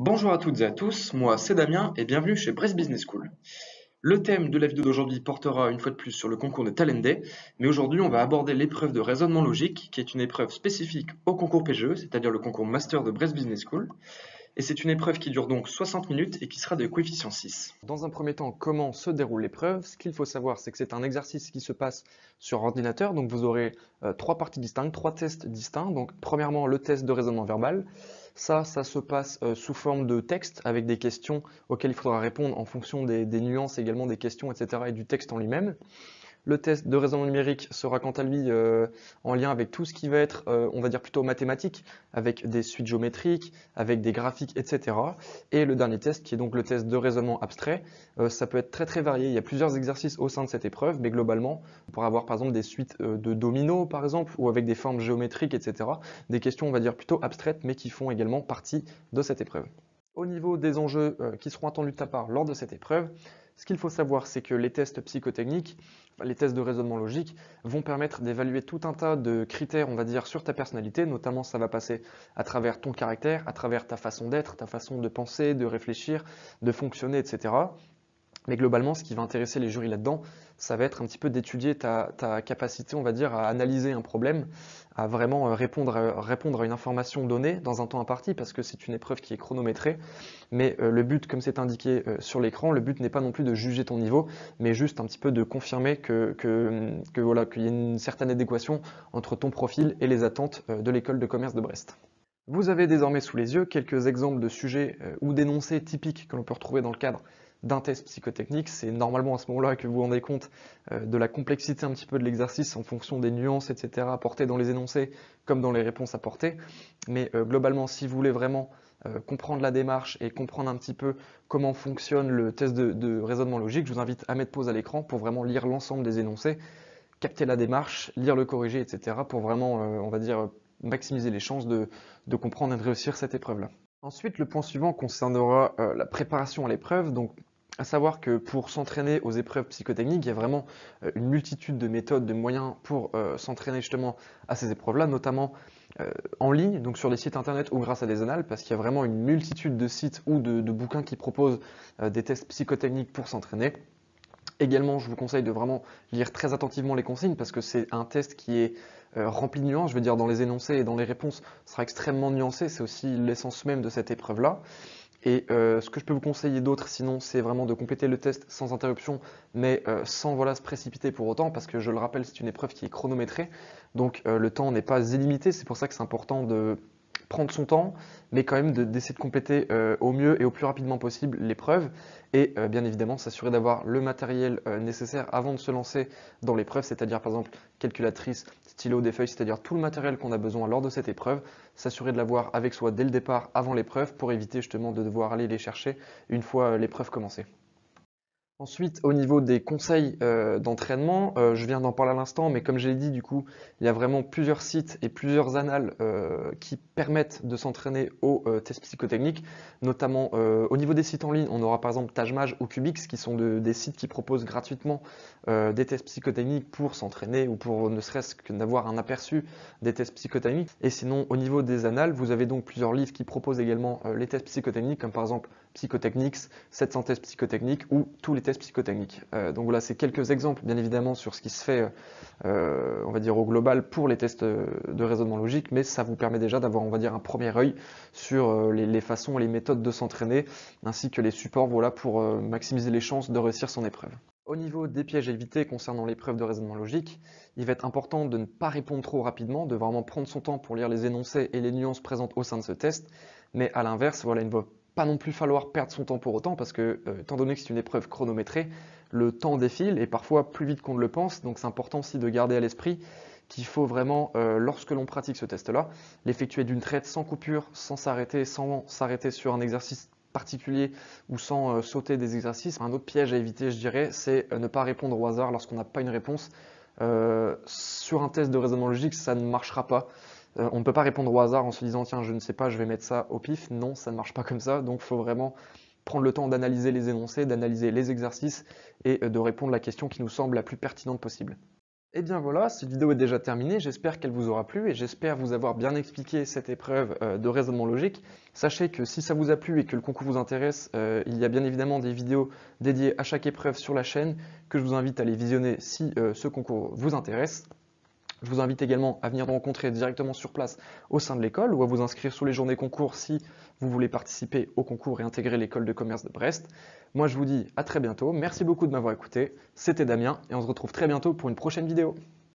Bonjour à toutes et à tous, moi c'est Damien et bienvenue chez Brest Business School. Le thème de la vidéo d'aujourd'hui portera une fois de plus sur le concours de Talent Day, mais aujourd'hui on va aborder l'épreuve de raisonnement logique, qui est une épreuve spécifique au concours PGE, c'est-à-dire le concours Master de Brest Business School, et c'est une épreuve qui dure donc 60 minutes et qui sera de coefficient 6. Dans un premier temps, comment se déroule l'épreuve? Ce qu'il faut savoir, c'est que c'est un exercice qui se passe sur ordinateur, donc vous aurez trois parties distinctes, trois tests distincts. Donc premièrement, le test de raisonnement verbal. Ça se passe sous forme de texte avec des questions auxquelles il faudra répondre en fonction des nuances également des questions, etc. et du texte en lui-même. Le test de raisonnement numérique sera quant à lui en lien avec tout ce qui va être, on va dire plutôt mathématique, avec des suites géométriques, avec des graphiques, etc. Et le dernier test, qui est donc le test de raisonnement abstrait, ça peut être très très varié. Il y a plusieurs exercices au sein de cette épreuve, mais globalement, on pourra avoir par exemple des suites de dominos, par exemple, ou avec des formes géométriques, etc. Des questions, on va dire plutôt abstraites, mais qui font également partie de cette épreuve. Au niveau des enjeux qui seront attendus de ta part lors de cette épreuve, ce qu'il faut savoir, c'est que les tests psychotechniques, les tests de raisonnement logique, vont permettre d'évaluer tout un tas de critères, on va dire, sur ta personnalité. Notamment, ça va passer à travers ton caractère, à travers ta façon d'être, ta façon de penser, de réfléchir, de fonctionner, etc. Mais globalement, ce qui va intéresser les jurys là-dedans, ça va être un petit peu d'étudier ta capacité, on va dire, à analyser un problème, à vraiment répondre à une information donnée dans un temps imparti, parce que c'est une épreuve qui est chronométrée. Mais le but, comme c'est indiqué sur l'écran, le but n'est pas non plus de juger ton niveau, mais juste un petit peu de confirmer voilà, qu'il y a une certaine adéquation entre ton profil et les attentes de l'école de commerce de Brest. Vous avez désormais sous les yeux quelques exemples de sujets ou d'énoncés typiques que l'on peut retrouver dans le cadre d'un test psychotechnique. C'est normalement à ce moment-là que vous vous rendez compte de la complexité un petit peu de l'exercice en fonction des nuances, etc. apportées dans les énoncés comme dans les réponses apportées. Mais globalement, si vous voulez vraiment comprendre la démarche et comprendre un petit peu comment fonctionne le test de raisonnement logique, je vous invite à mettre pause à l'écran pour vraiment lire l'ensemble des énoncés, capter la démarche, lire le corrigé, etc. pour vraiment, on va dire, maximiser les chances de comprendre et de réussir cette épreuve-là. Ensuite, le point suivant concernera la préparation à l'épreuve. Donc, à savoir que pour s'entraîner aux épreuves psychotechniques, il y a vraiment une multitude de méthodes, de moyens pour s'entraîner justement à ces épreuves-là, notamment en ligne, donc sur les sites internet ou grâce à des annales, parce qu'il y a vraiment une multitude de sites ou de bouquins qui proposent des tests psychotechniques pour s'entraîner. Également, je vous conseille de vraiment lire très attentivement les consignes parce que c'est un test qui est rempli de nuances. Je veux dire, dans les énoncés et dans les réponses, ce sera extrêmement nuancé. C'est aussi l'essence même de cette épreuve-là. Et ce que je peux vous conseiller d'autre, sinon, c'est vraiment de compléter le test sans interruption, mais sans voilà, se précipiter pour autant, parce que je le rappelle, c'est une épreuve qui est chronométrée. Donc le temps n'est pas illimité. C'est pour ça que c'est important de prendre son temps, mais quand même d'essayer de compléter au mieux et au plus rapidement possible l'épreuve et bien évidemment s'assurer d'avoir le matériel nécessaire avant de se lancer dans l'épreuve, c'est-à-dire par exemple calculatrice, stylo, des feuilles, c'est-à-dire tout le matériel qu'on a besoin lors de cette épreuve, s'assurer de l'avoir avec soi dès le départ avant l'épreuve pour éviter justement de devoir aller les chercher une fois l'épreuve commencée. Ensuite, au niveau des conseils d'entraînement, je viens d'en parler à l'instant, mais comme j'ai dit, du coup, il y a vraiment plusieurs sites et plusieurs annales qui permettent de s'entraîner aux tests psychotechniques, notamment au niveau des sites en ligne, on aura par exemple TageMage ou Cubix, qui sont des sites qui proposent gratuitement des tests psychotechniques pour s'entraîner ou pour ne serait-ce que d'avoir un aperçu des tests psychotechniques. Et sinon, au niveau des annales, vous avez donc plusieurs livres qui proposent également les tests psychotechniques, comme par exemple Psychotechnics, 700 tests psychotechniques ou tous les tests psychotechniques. Donc voilà, c'est quelques exemples bien évidemment sur ce qui se fait, on va dire au global pour les tests de raisonnement logique, mais ça vous permet déjà d'avoir, on va dire, un premier œil sur les façons et les méthodes de s'entraîner, ainsi que les supports, voilà, pour maximiser les chances de réussir son épreuve. Au niveau des pièges à éviter concernant l'épreuve de raisonnement logique, il va être important de ne pas répondre trop rapidement, de vraiment prendre son temps pour lire les énoncés et les nuances présentes au sein de ce test, mais à l'inverse, voilà, il ne va pas non plus falloir perdre son temps pour autant parce que, étant donné que c'est une épreuve chronométrée, le temps défile et parfois plus vite qu'on ne le pense. Donc c'est important aussi de garder à l'esprit qu'il faut vraiment, lorsque l'on pratique ce test-là, l'effectuer d'une traite sans coupure, sans s'arrêter sur un exercice particulier ou sans sauter des exercices. Un autre piège à éviter, je dirais, c'est ne pas répondre au hasard lorsqu'on n'a pas une réponse. Sur un test de raisonnement logique, ça ne marchera pas. On ne peut pas répondre au hasard en se disant tiens, je ne sais pas, je vais mettre ça au pif. Non, ça ne marche pas comme ça. Donc il faut vraiment prendre le temps d'analyser les énoncés, d'analyser les exercices et de répondre à la question qui nous semble la plus pertinente possible. Et bien voilà, cette vidéo est déjà terminée, j'espère qu'elle vous aura plu et j'espère vous avoir bien expliqué cette épreuve de raisonnement logique. Sachez que si ça vous a plu et que le concours vous intéresse, il y a bien évidemment des vidéos dédiées à chaque épreuve sur la chaîne que je vous invite à les visionner si ce concours vous intéresse. Je vous invite également à venir nous rencontrer directement sur place au sein de l'école ou à vous inscrire sur les journées concours si vous voulez participer au concours et intégrer l'école de commerce de Brest. Moi je vous dis à très bientôt, merci beaucoup de m'avoir écouté, c'était Damien et on se retrouve très bientôt pour une prochaine vidéo.